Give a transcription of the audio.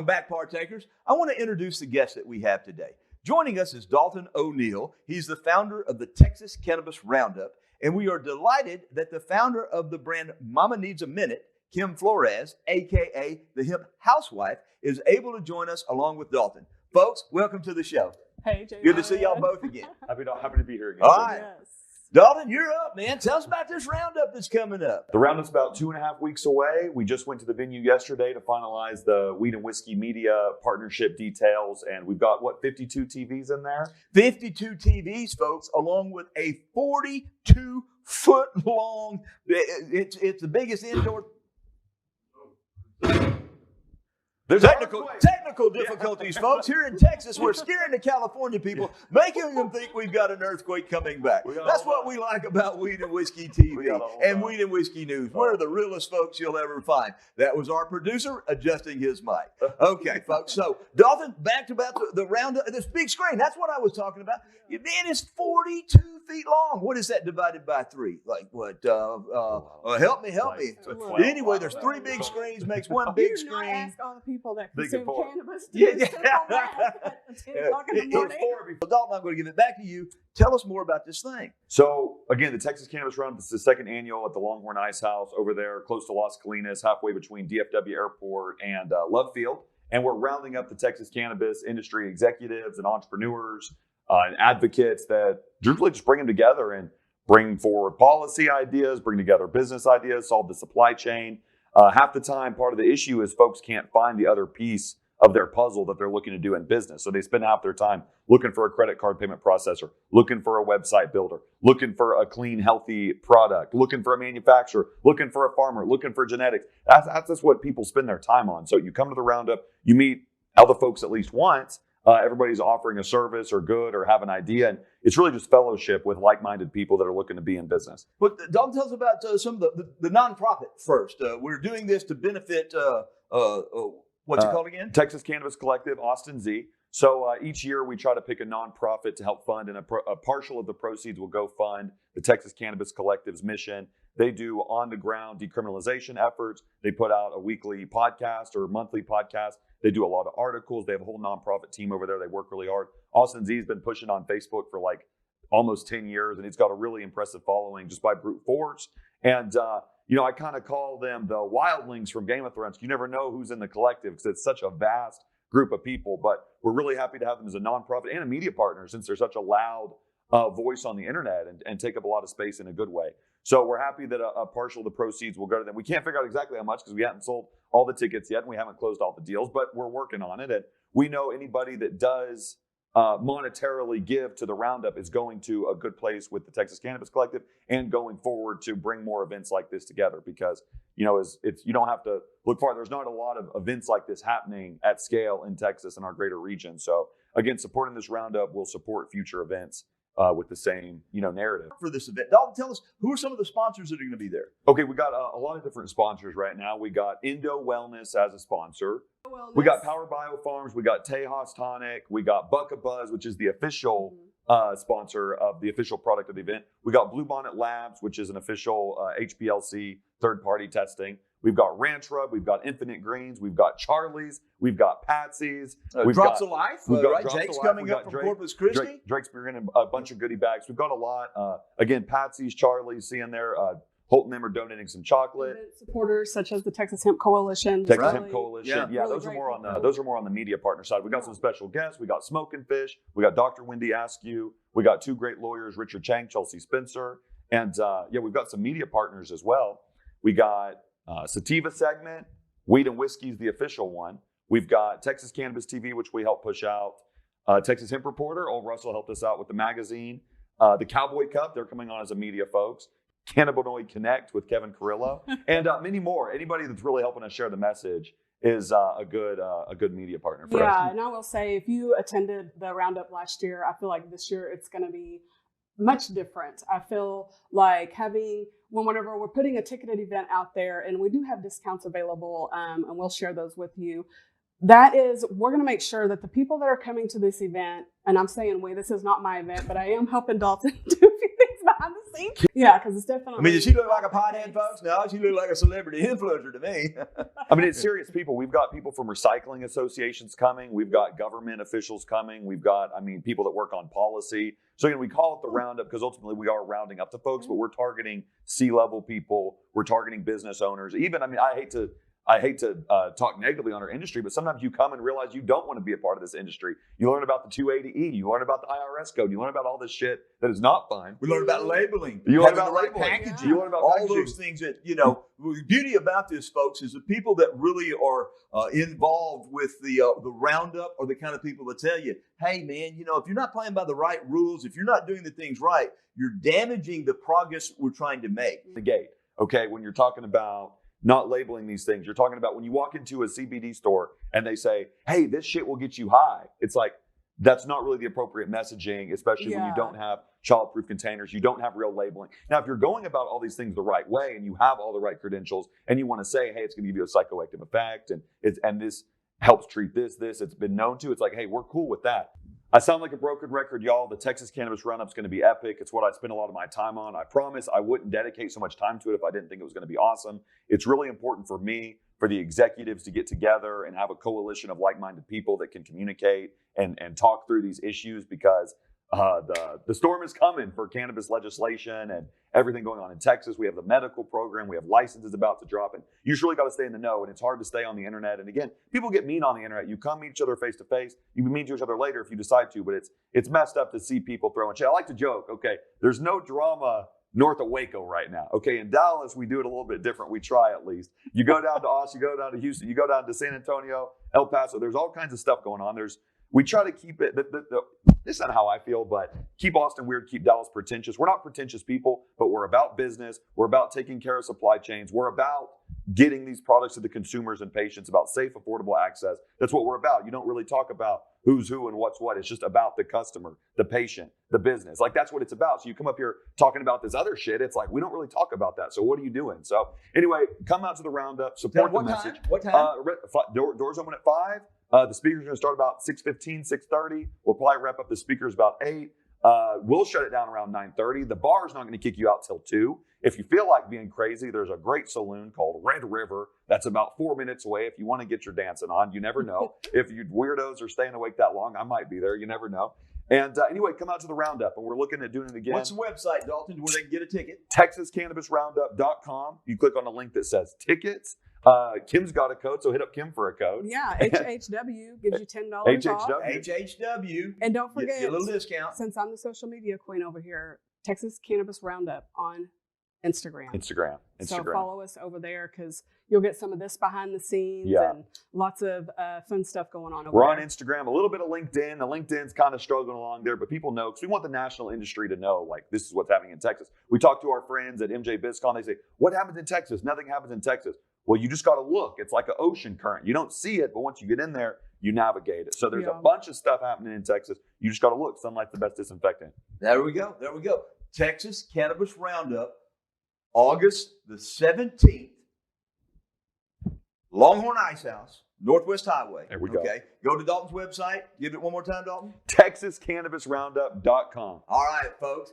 Welcome back, partakers. I want to introduce the guest that we have today. Joining us is Dalton O'Neill. He's the founder of the Texas Cannabis Roundup, and we are delighted that the founder of the brand Mama Needs a Minute, Kim Flores, a.k.a. the Hemp Housewife, is able to join us along with Dalton. Folks, welcome to the show. Hey, Jay. Good to see y'all both again. Happy to be here again. All right. Yes. Dalton, you're up, man. Tell us about this roundup that's coming up. The roundup's about 2.5 weeks away. We just went to the venue yesterday to finalize the Weed and Whiskey media partnership details, and we've got, 52 TVs in there? 52 TVs, folks, along with a 42-foot long, it's the biggest indoor. There's Technical difficulties, folks. Here in Texas, we're scaring the California people, making them think we've got an earthquake coming back. That's what we like about Weed and Whiskey TV and Weed and Whiskey News. We're the realest folks you'll ever find. That was our producer adjusting his mic. Okay, folks. So, Dalton, back to about the roundup. This big screen, that's what I was talking about. Man, it's 42 feet long. What is that divided by 3? Like what? Help me. Anyway, there's 3 big screens, makes one big screen. You did not ask all the people that Big consume four. cannabis to Yeah. sit on that at 10 o'clock in the morning. Dalton, I'm going to give it back to you. Tell us more about this thing. So, again, the Texas Cannabis Roundup is the second annual at the Longhorn Ice House over there, close to Las Colinas, halfway between DFW Airport and Love Field. And we're rounding up the Texas cannabis industry executives and entrepreneurs and advocates that really just bring them together and bring forward policy ideas, bring together business ideas, solve the supply chain. Half the time, part of the issue is folks can't find the other piece of their puzzle that they're looking to do in business. So they spend half their time looking for a credit card payment processor, looking for a website builder, looking for a clean, healthy product, looking for a manufacturer, looking for a farmer, looking for genetics. That's what people spend their time on. So you come to the Roundup, you meet other folks at least once. Everybody's offering a service or good or have an idea. And it's really just fellowship with like-minded people that are looking to be in business. But Dalton, tell us about some of the nonprofit first. We're doing this to benefit, what's it called again? Texas Cannabis Collective, Austin Z. So each year we try to pick a nonprofit to help fund, and a partial of the proceeds will go fund the Texas Cannabis Collective's mission. They do on-the-ground decriminalization efforts. They put out a weekly podcast or monthly podcast. They do a lot of articles. They have a whole nonprofit team over there. They work really hard. Austin Z has been pushing on Facebook for like almost 10 years, and it's got a really impressive following just by brute force. And, I kind of call them the wildlings from Game of Thrones. You never know who's in the collective because it's such a vast group of people. But we're really happy to have them as a nonprofit and a media partner since they're such a loud voice on the internet and take up a lot of space in a good way. So we're happy that a partial of the proceeds will go to them. We can't figure out exactly how much because we haven't sold all the tickets yet and we haven't closed all the deals, but we're working on it. And we know anybody that does monetarily give to the Roundup is going to a good place with the Texas Cannabis Collective and going forward to bring more events like this together because, you don't have to look far. There's not a lot of events like this happening at scale in Texas and our greater region. So again, supporting this Roundup will support future events with the same, narrative. For this event, Dalton, tell us, who are some of the sponsors that are going to be there? Okay, we got a lot of different sponsors right now. We got Indo Wellness as a sponsor. Wellness. We got Power Bio Farms. We got Tejas Tonic. We got Bucka Buzz, which is the official sponsor of the official product of the event. We got Bluebonnet Labs, which is an official HPLC third-party testing. We've got Ranch Rub. We've got Infinite Greens. We've got Charlie's. We've got Patsy's. We've Drops got, of Life. We've got right? Drops Jake's of Life. coming up from Corpus Christi. Drake's bringing a bunch of goodie bags. We've got a lot. Again, Patsy's, Charlie's, seeing there. Holt and them are donating some chocolate. Event supporters such as the Texas Hemp Coalition. Texas Hemp Coalition. Yeah, really those are more on people. those are more on the media partner side. We got some special guests. We got Smoking Fish. We got Dr. Wendy Askew. We got 2 great lawyers, Richard Chang, Chelsea Spencer, and we've got some media partners as well. We got Sativa segment. Weed and Whiskey is the official one. We've got Texas Cannabis TV, which we help push out. Texas Hemp Reporter. Old Russell helped us out with the magazine. The Cowboy Cup. They're coming on as a media folks. Cannabinoid Connect with Kevin Carrillo, and many more. Anybody that's really helping us share the message is a good media partner for us. Yeah, and I will say, if you attended the Roundup last year, I feel like this year it's going to be much different. I feel like whenever we're putting a ticketed event out there, and we do have discounts available, and we'll share those with you. We're going to make sure that the people that are coming to this event, and I'm saying this is not my event, but I am helping Dalton do a few things behind the See? Yeah, because it's definitely. I mean, does she look like a pothead, folks? No, she look like a celebrity influencer to me. I mean, it's serious people. We've got people from recycling associations coming. We've got government officials coming. We've got, people that work on policy. So again, we call it the roundup because ultimately we are rounding up the folks, but we're targeting C-level people. We're targeting business owners. Even, I hate to talk negatively on our industry, but sometimes you come and realize you don't want to be a part of this industry. You learn about the 280E, you learn about the IRS code, you learn about all this shit that is not fun. We learn about labeling. You learn about the right labeling. packaging. You learn about all packaging. Those things that, the beauty about this, folks, is the people that really are involved with the roundup are the kind of people that tell you, hey, man, if you're not playing by the right rules, if you're not doing the things right, you're damaging the progress we're trying to make. The gate, okay, when you're talking about not labeling these things, you're talking about when you walk into a CBD store and they say, hey, this shit will get you high. It's like, that's not really the appropriate messaging, especially when you don't have child-proof containers, you don't have real labeling. Now, if you're going about all these things the right way and you have all the right credentials and you want to say, hey, it's going to give you a psychoactive effect and this helps treat this, it's been known to, it's like, hey, we're cool with that. I sound like a broken record, y'all. The Texas Cannabis Roundup is going to be epic. It's what I spend a lot of my time on. I promise I wouldn't dedicate so much time to it if I didn't think it was going to be awesome. It's really important for me, for the executives to get together and have a coalition of like-minded people that can communicate and talk through these issues because the storm is coming for cannabis legislation and everything going on in Texas. We have the medical program. We have licenses about to drop. And you just really got to stay in the know. And it's hard to stay on the internet. And again, people get mean on the internet. You come meet each other face to face. You can meet each other later if you decide to. But it's messed up to see people throwing shit. I like to joke. Okay, there's no drama north of Waco right now. Okay, in Dallas, we do it a little bit different. We try at least. You go down to Austin, you go down to Houston, you go down to San Antonio, El Paso. There's all kinds of stuff going on. We try to keep it, this is not how I feel, but keep Austin weird, keep Dallas pretentious. We're not pretentious people, but we're about business. We're about taking care of supply chains. We're about getting these products to the consumers and patients, about safe, affordable access. That's what we're about. You don't really talk about who's who and what's what. It's just about the customer, the patient, the business. Like, that's what it's about. So you come up here talking about this other shit. It's like, we don't really talk about that. So what are you doing? So anyway, come out to the roundup, support the message. What time? Doors open at 5. The speakers are going to start about 6:15, 6:30. We'll probably wrap up the speakers about 8. We'll shut it down around 9:30. The bar is not going to kick you out till 2. If you feel like being crazy, there's a great saloon called Red River that's about 4 minutes away. If you want to get your dancing on, you never know. If you weirdos are staying awake that long, I might be there. You never know. And anyway, come out to the roundup, and we're looking at doing it again. What's the website, Dalton, where they can get a ticket? TexasCannabisRoundup.com. You click on the link that says tickets. Kim's got a code, so hit up Kim for a code. Yeah, HHW gives you $10 off. HHW. And don't forget, get a little discount. Since I'm the social media queen over here, Texas Cannabis Roundup on Instagram. So follow us over there because you'll get some of this behind the scenes and lots of fun stuff going on over there. We're on Instagram, a little bit of LinkedIn. The LinkedIn's kind of struggling along there, but people know because we want the national industry to know, like, this is what's happening in Texas. We talk to our friends at MJ BizCon. They say, what happens in Texas? Nothing happens in Texas. Well, you just got to look. It's like an ocean current. You don't see it, but once you get in there, you navigate it. So there's a bunch of stuff happening in Texas. You just got to look. Sunlight's the best disinfectant. There we go. Texas Cannabis Roundup, August the 17th, Longhorn Ice House, Northwest Highway. There we go. Okay. Go to Dalton's website. Give it one more time, Dalton. TexasCannabisRoundup.com. All right, folks.